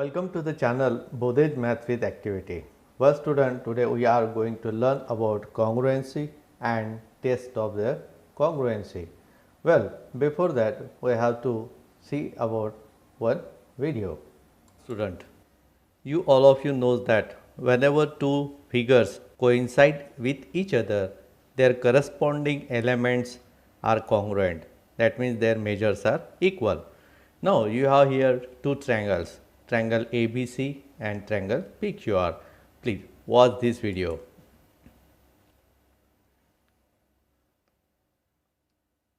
Welcome to the channel Bodhej Math with Activity. Well student, today we are going to learn about congruency and test of the congruency. Well, before that we have to see about one video. Student, you all of you knows that whenever two figures coincide with each other, their corresponding elements are congruent. That means their measures are equal. Now you have here two triangles, triangle ABC and triangle PQR. Please watch this video.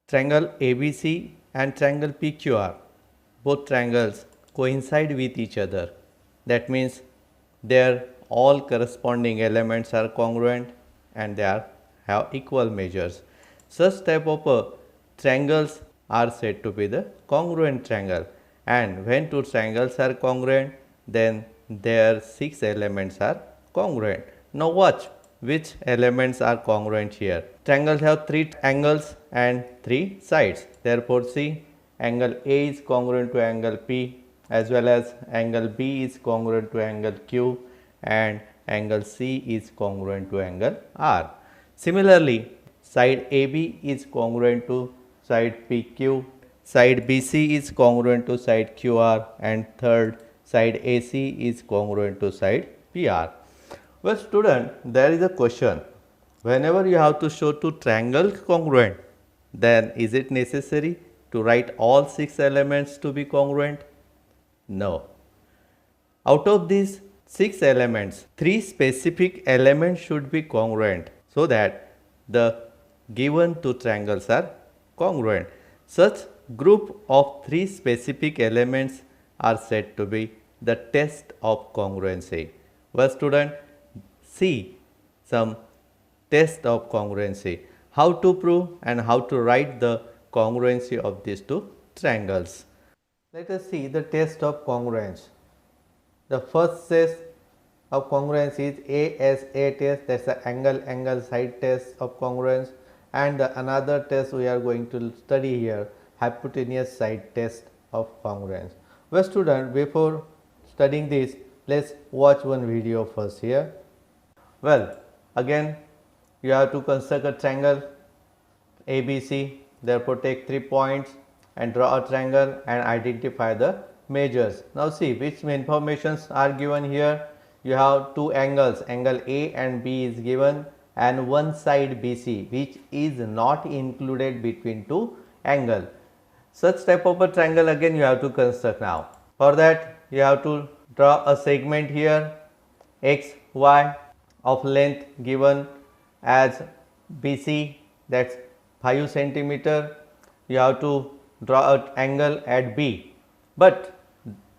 Triangle ABC and triangle PQR, both triangles coincide with each other. That means their all corresponding elements are congruent and they have equal measures. Such type of triangles are said to be the congruent triangle, and when two triangles are congruent, then their 6 elements are congruent. Now watch which elements are congruent here. Triangles have 3 angles and 3 sides. Therefore see, angle A is congruent to angle P, as well as angle B is congruent to angle Q, and angle C is congruent to angle R. Similarly, side AB is congruent to side PQ, side BC is congruent to side QR, and third, side AC is congruent to side PR. Well student, there is a question. Whenever you have to show two triangles congruent, then is it necessary to write all 6 elements to be congruent? No. Out of these 6 elements, 3 specific elements should be congruent so that the given two triangles are congruent. Such group of 3 specific elements are said to be the test of congruency. Well student, see some test of congruency, how to prove and how to write the congruency of these two triangles. Let us see the test of congruence. The first test of congruence is ASA test, that is the angle side test of congruence, and another test we are going to study here, hypotenuse side test of congruence. Well student, before studying this, let's watch one video first here. Well, again you have to construct a triangle ABC, therefore take 3 points and draw a triangle and identify the measures. Now see which informations are given here. You have two angles, angle A and B is given, and one side BC which is not included between two angles. Such type of a triangle again you have to construct now. For that you have to draw a segment here, XY of length given as BC, that's 5 centimeter. You have to draw an angle at B. But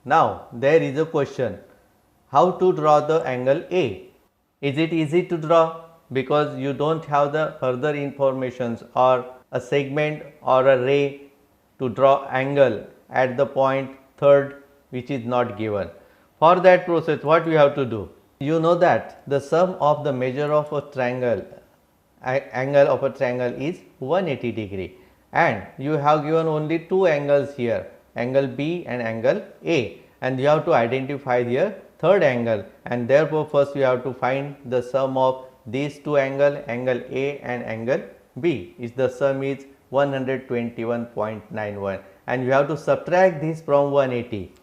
now there is a question, how to draw the angle A? Is it easy to draw? Because you don't have the further informations or a segment or a ray to draw angle at the point third which is not given. For that process what we have to do? You know that the sum of the measure of a triangle, angle of a triangle is 180 degree, and you have given only 2 angles here, angle B and angle A, and you have to identify here third angle, and therefore first you have to find the sum of these two angles, angle A and angle B. Is the sum is 121.91, and you have to subtract this from 180.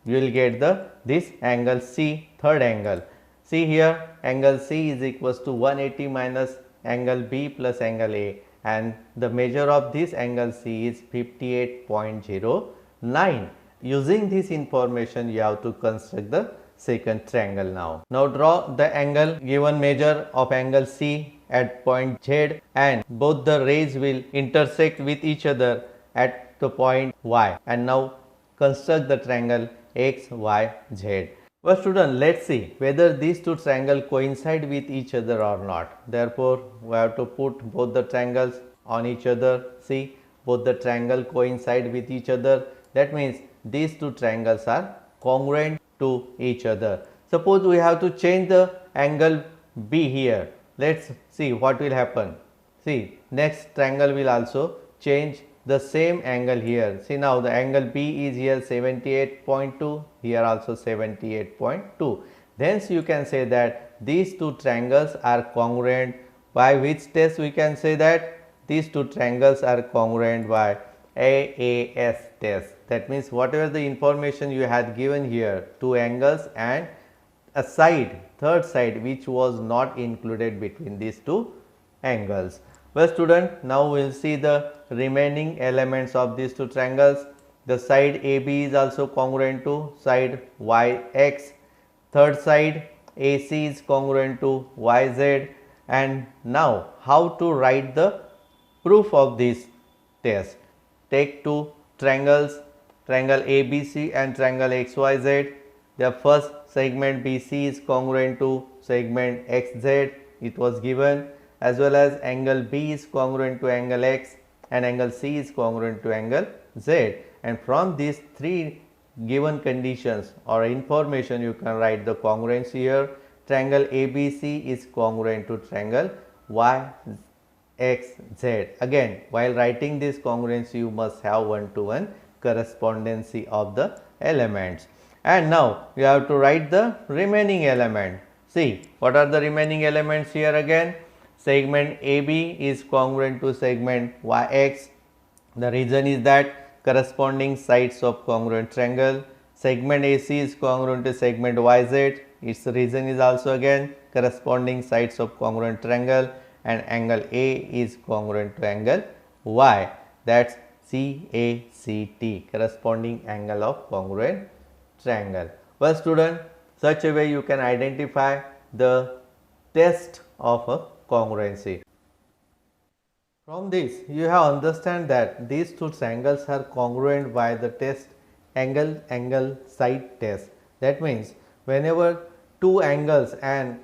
You will get this angle C, third angle. See here, angle C is equals to 180 minus angle B plus angle A, and the measure of this angle C is 58.09. Using this information you have to construct the second triangle now. Now draw the angle, given measure of angle C at point Z, and both the rays will intersect with each other at the point Y, and now construct the triangle XYZ. Well student, let's see whether these two triangles coincide with each other or not. Therefore we have to put both the triangles on each other. See, both the triangles coincide with each other. That means these two triangles are congruent to each other. Suppose we have to change the angle B here. Let's see what will happen. See, next triangle will also change the same angle here. See now the angle B is here 78.2, here also 78.2. Hence you can say that these two triangles are congruent. By which test we can say that these two triangles are congruent? By AAS test. That means whatever the information you had given here, two angles and a side, third side which was not included between these two angles. Well student, now we will see the remaining elements of these two triangles. The side AB is also congruent to side YX. Third side AC is congruent to YZ. And now how to write the proof of this test? Take two triangles, triangle ABC and triangle XYZ. The first segment BC is congruent to segment XZ, it was given, as well as angle B is congruent to angle X and angle C is congruent to angle Z. And from these three given conditions or information, you can write the congruency here. Triangle ABC is congruent to triangle YXZ. Again, while writing this congruency, you must have one-to-one correspondency of the elements. And now you have to write the remaining element. See, what are the remaining elements here again? Segment AB is congruent to segment YX. The reason is that corresponding sides of congruent triangle. Segment AC is congruent to segment YZ. Its reason is also again corresponding sides of congruent triangle, and angle A is congruent to angle Y, that's CACT, corresponding angle of congruent triangle. Well student, such a way you can identify the test of a congruency. From this you have understand that these two triangles are congruent by the test angle side test. That means whenever two angles and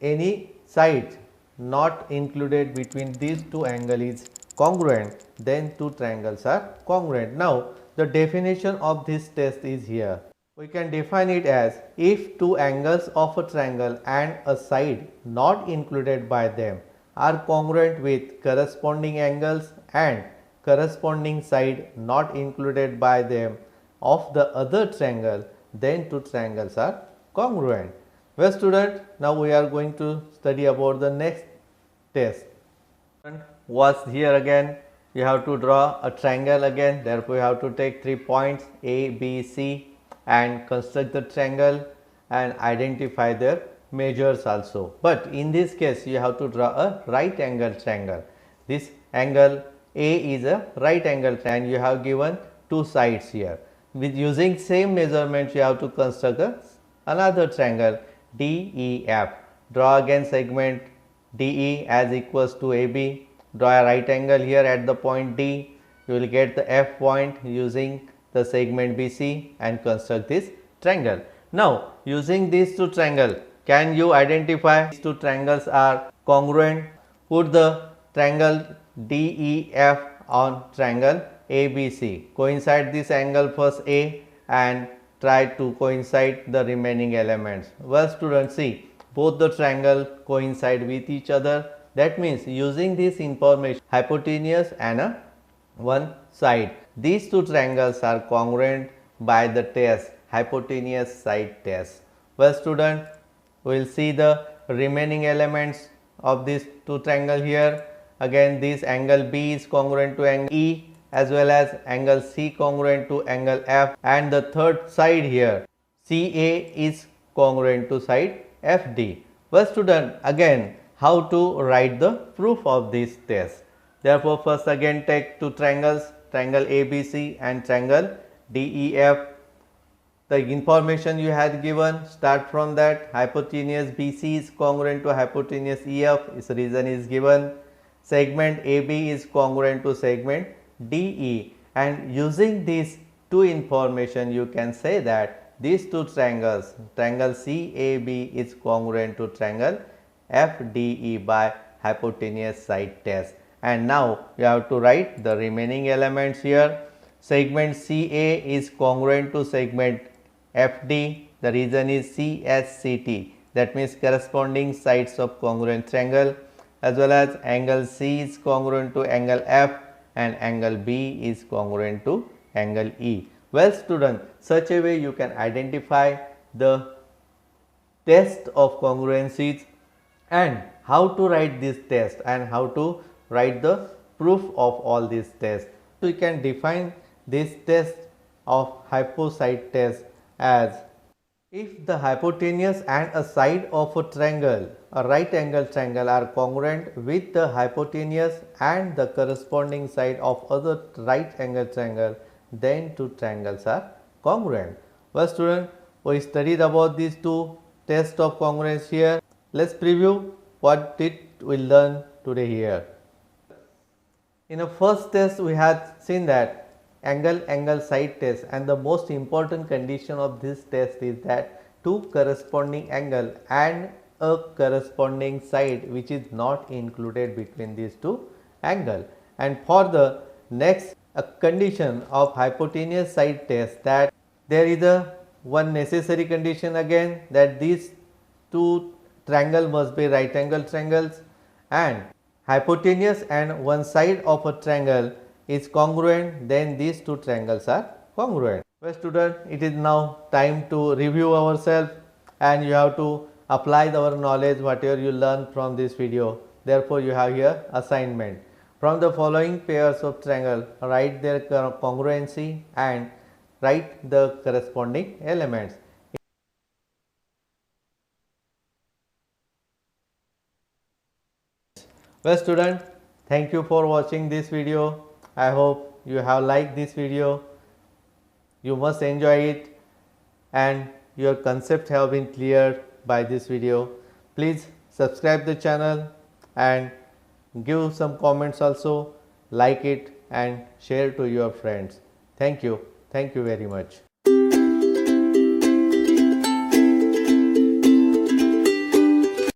any side not included between these two angles is congruent, then two triangles are congruent. Now the definition of this test is here. We can define it as if two angles of a triangle and a side not included by them are congruent with corresponding angles and corresponding side not included by them of the other triangle, then two triangles are congruent. Well student, now we are going to study about the next test. Was here again, you have to draw a triangle again, therefore you have to take 3 points A, B, C and construct the triangle and identify their measures also. But in this case you have to draw a right angle triangle. This angle A is a right angle triangle and you have given two sides here. With using same measurements you have to construct another triangle DEF. Draw again segment DE as equals to AB. Draw a right angle here at the point D. You will get the F point using the segment BC and construct this triangle. Now using these two triangles, can you identify these two triangles are congruent? Put the triangle DEF on triangle ABC. Coincide this angle first A and try to coincide the remaining elements. Well students, see, both the triangle coincide with each other. That means using this information, hypotenuse and one side, these two triangles are congruent by the test, hypotenuse side test. Well student, we will see the remaining elements of this two triangle here. Again this angle B is congruent to angle E as well as angle C congruent to angle F, and the third side here CA is congruent to side FD. Well student, again how to write the proof of this test. Therefore first again take two triangles, triangle ABC and triangle DEF. The information you had given, start from that. Hypotenuse BC is congruent to hypotenuse EF, its reason is given. Segment AB is congruent to segment DE, and using these two information you can say that these two triangles, triangle CAB is congruent to triangle FDE by hypotenuse side test. And now you have to write the remaining elements here. Segment CA is congruent to segment FD, the reason is CSCT, that means corresponding sides of congruent triangle, as well as angle C is congruent to angle F and angle B is congruent to angle E. Well student, such a way you can identify the test of congruencies and how to write this test and how to write the proof of all these tests. So, we can define this test of hypo-side test as if the hypotenuse and a side of a triangle, a right angle triangle, are congruent with the hypotenuse and the corresponding side of other right angle triangle, then two triangles are congruent. Well student, we studied about these two tests of congruence here. Let's preview what did we learn today here. In the first test we had seen that angle side test, and the most important condition of this test is that two corresponding angle and a corresponding side which is not included between these two angle. And for the next a condition of hypotenuse side test, that there is a one necessary condition again, that these two triangle must be right angle triangles, and hypotenuse and one side of a triangle is congruent, then these two triangles are congruent. Well student, it is now time to review ourselves and you have to apply our knowledge whatever you learn from this video. Therefore, you have here assignment. From the following pairs of triangle, write their congruency and write the corresponding elements. Well student, thank you for watching this video. I hope you have liked this video. You must enjoy it and your concepts have been cleared by this video. Please subscribe the channel and give some comments also, like it and share to your friends. Thank you very much.